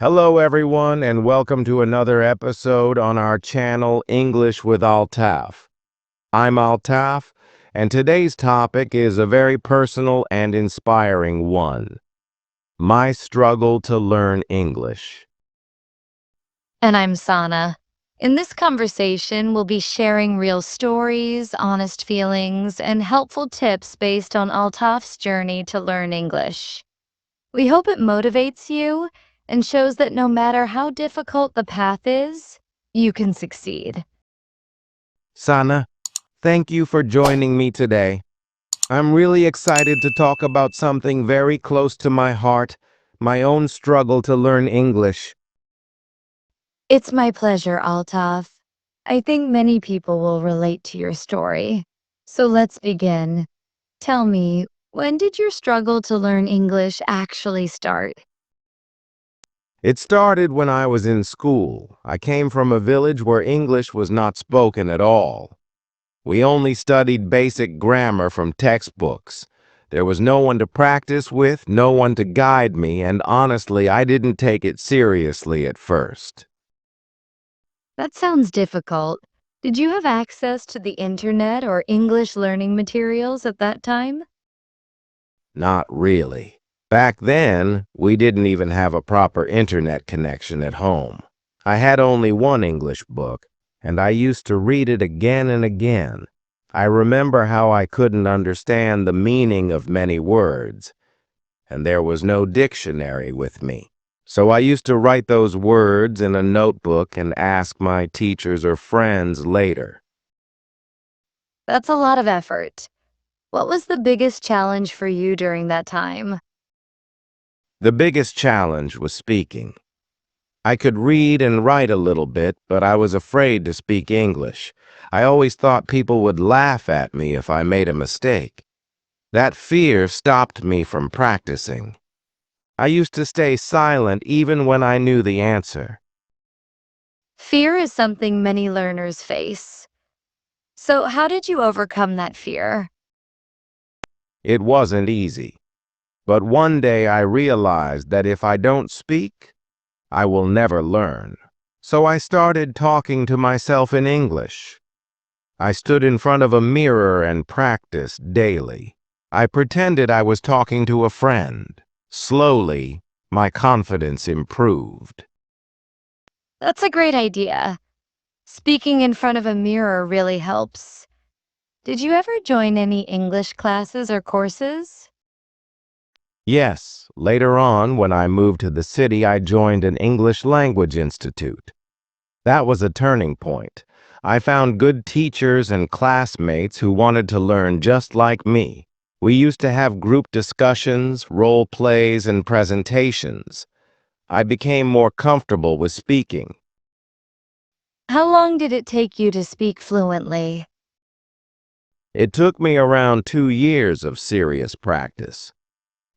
Hello, everyone, and welcome to another episode on our channel, English with Altaf. I'm Altaf, and today's topic is a very personal and inspiring one. My struggle to learn English. And I'm Sana. In this conversation, we'll be sharing real stories, honest feelings, and helpful tips based on Altaf's journey to learn English. We hope it motivates you and shows that no matter how difficult the path is, you can succeed. Sana, thank you for joining me today. I'm really excited to talk about something very close to my heart, my own struggle to learn English. It's my pleasure, Altaf. I think many people will relate to your story. So let's begin. Tell me, when did your struggle to learn English actually start? It started when I was in school. I came from a village where English was not spoken at all. We only studied basic grammar from textbooks. There was no one to practice with, no one to guide me, and honestly, I didn't take it seriously at first. That sounds difficult. Did you have access to the internet or English learning materials at that time? Not really. Back then, we didn't even have a proper internet connection at home. I had only one English book, and I used to read it again and again. I remember how I couldn't understand the meaning of many words, and there was no dictionary with me. So I used to write those words in a notebook and ask my teachers or friends later. That's a lot of effort. What was the biggest challenge for you during that time? The biggest challenge was speaking. I could read and write a little bit, but I was afraid to speak English. I always thought people would laugh at me if I made a mistake. That fear stopped me from practicing. I used to stay silent even when I knew the answer. Fear is something many learners face. So, how did you overcome that fear? It wasn't easy. But one day I realized that if I don't speak, I will never learn. So I started talking to myself in English. I stood in front of a mirror and practiced daily. I pretended I was talking to a friend. Slowly, my confidence improved. That's a great idea. Speaking in front of a mirror really helps. Did you ever join any English classes or courses? Yes, later on, when I moved to the city, I joined an English language institute. That was a turning point. I found good teachers and classmates who wanted to learn just like me. We used to have group discussions, role plays, and presentations. I became more comfortable with speaking. How long did it take you to speak fluently? It took me around 2 years of serious practice.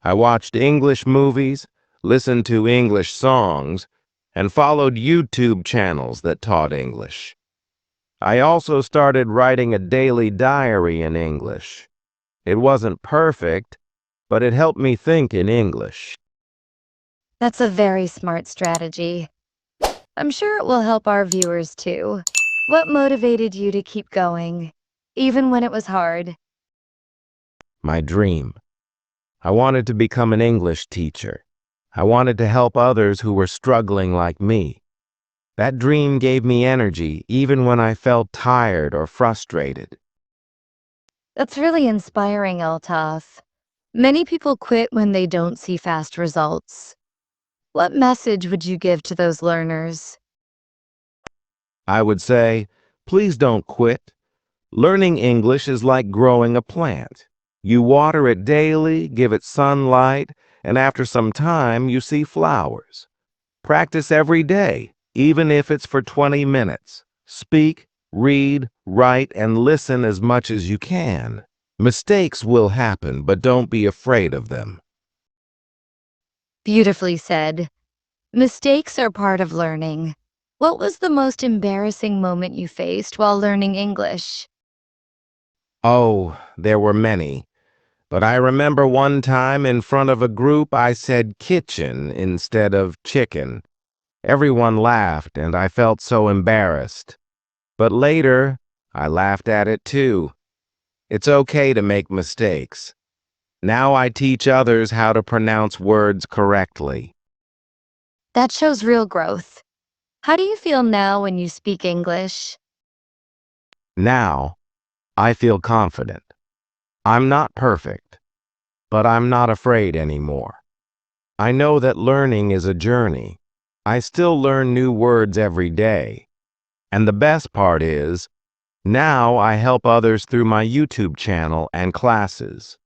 I watched English movies, listened to English songs, and followed YouTube channels that taught English. I also started writing a daily diary in English. It wasn't perfect, but it helped me think in English. That's a very smart strategy. I'm sure it will help our viewers too. What motivated you to keep going, even when it was hard? My dream. I wanted to become an English teacher. I wanted to help others who were struggling like me. That dream gave me energy even when I felt tired or frustrated. That's really inspiring, Altaf. Many people quit when they don't see fast results. What message would you give to those learners? I would say, please don't quit. Learning English is like growing a plant. You water it daily, give it sunlight, and after some time you see flowers. Practice every day, even if it's for 20 minutes. Speak, read, write, and listen as much as you can. Mistakes will happen, but don't be afraid of them. Beautifully said. Mistakes are part of learning. What was the most embarrassing moment you faced while learning English? Oh, there were many. But I remember one time in front of a group I said kitchen instead of chicken. Everyone laughed, and I felt so embarrassed. But later, I laughed at it too. It's okay to make mistakes. Now I teach others how to pronounce words correctly. That shows real growth. How do you feel now when you speak English? Now, I feel confident. I'm not perfect, but I'm not afraid anymore. I know that learning is a journey. I still learn new words every day. And the best part is, now I help others through my YouTube channel and classes.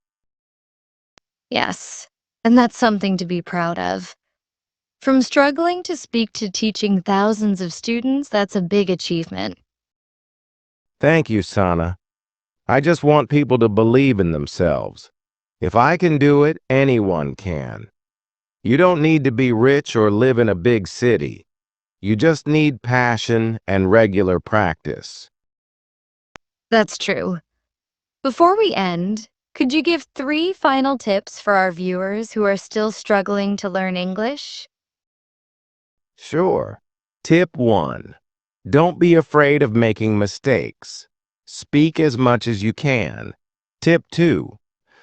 Yes, and that's something to be proud of. From struggling to speak to teaching thousands of students, that's a big achievement. Thank you, Sana. I just want people to believe in themselves. If I can do it, anyone can. You don't need to be rich or live in a big city. You just need passion and regular practice. That's true. Before we end, could you give 3 final tips for our viewers who are still struggling to learn English? Sure. Tip 1. Don't be afraid of making mistakes. Speak as much as you can. Tip 2.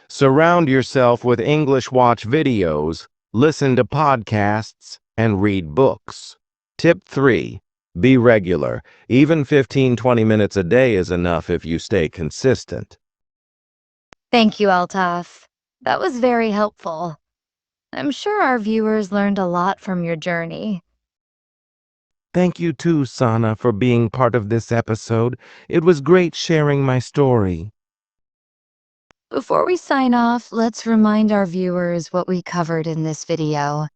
Surround yourself with English Watch videos, listen to podcasts, and read books. Tip 3. Be regular. Even 15-20 minutes a day is enough if you stay consistent. Thank you, Altaf. That was very helpful. I'm sure our viewers learned a lot from your journey. Thank you too, Sana, for being part of this episode. It was great sharing my story. Before we sign off, let's remind our viewers what we covered in this video.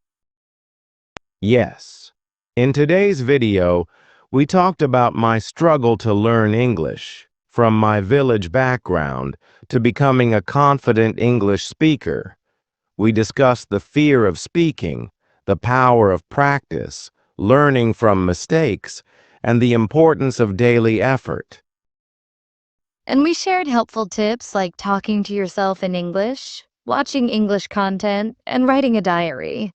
Yes. In today's video, we talked about my struggle to learn English, from my village background to becoming a confident English speaker. We discussed the fear of speaking, the power of practice, learning from mistakes, and the importance of daily effort. And we shared helpful tips like talking to yourself in English, watching English content, and writing a diary.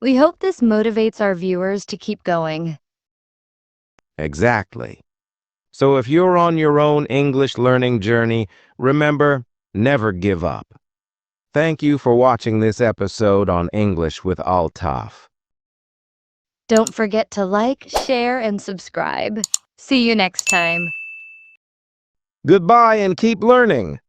We hope this motivates our viewers to keep going. Exactly. So if you're on your own English learning journey, remember, never give up. Thank you for watching this episode on English with Altaf. Don't forget to like, share, and subscribe. See you next time. Goodbye and keep learning.